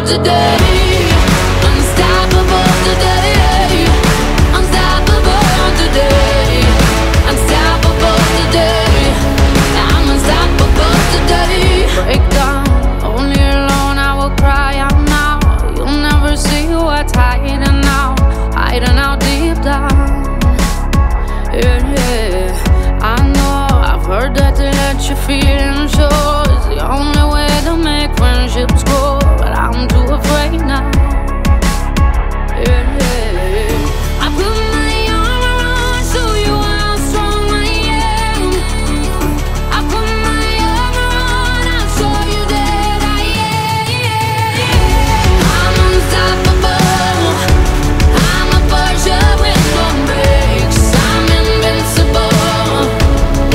today. Unstoppable today. Unstoppable today. Unstoppable today. I'm unstoppable today. Break down, only alone I will cry out now. You'll never see what's hiding out, hiding out deep down. Yeah, yeah. I know, I've heard that to let your feelings show is the only way to make friendships grow, but I'm too afraid now. Yeah, yeah. I put my arm around, show you how strong I am. I put my arm around, I'll show you that I am. I'm unstoppable. I'm a Porsche with no brakes. I'm invincible.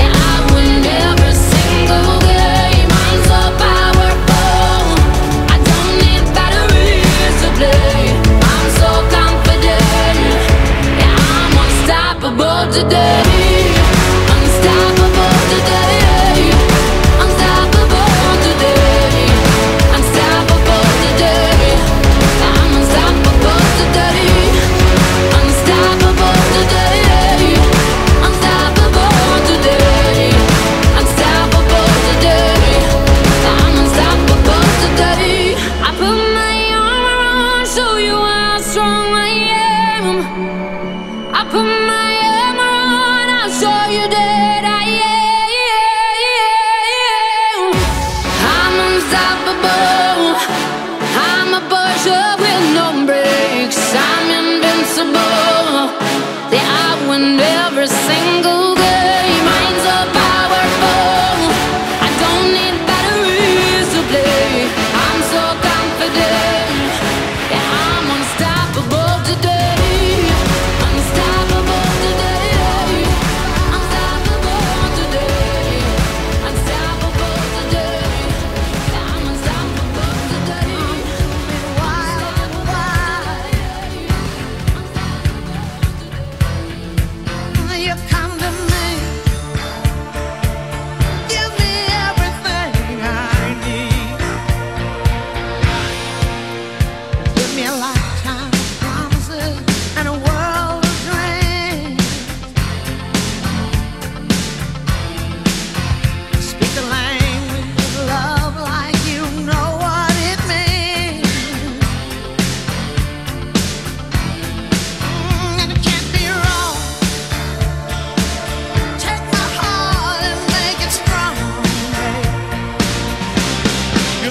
Yeah, I win every single game. I'm so powerful. I don't need batteries to play. I'm so confident. Yeah, I'm unstoppable today. Unstoppable today. Unstoppable today. Unstoppable today. I'm unstoppable today. Unstoppable today. Unstoppable today. Unstoppable today. I'm unstoppable today. I put my arm around, show you how strong I am. I put my arm around, I'll show you that I am. I'm unstoppable. I'm a Porsche with no brakes. I'm invincible. Yeah, I win every single game. I'm so powerful. I don't need batteries to play. I'm so confident. Yeah, I'm unstoppable today. Unstoppable today. Unstoppable today. Unstoppable today. Yeah, I'm unstoppable today. Wild, wild. You come to me, give me everything I need. Give me a lifetime of promises and a world of dreams. Speak the language of love like you know what it means. And it can't be wrong. Take my heart and make it strong, babe. You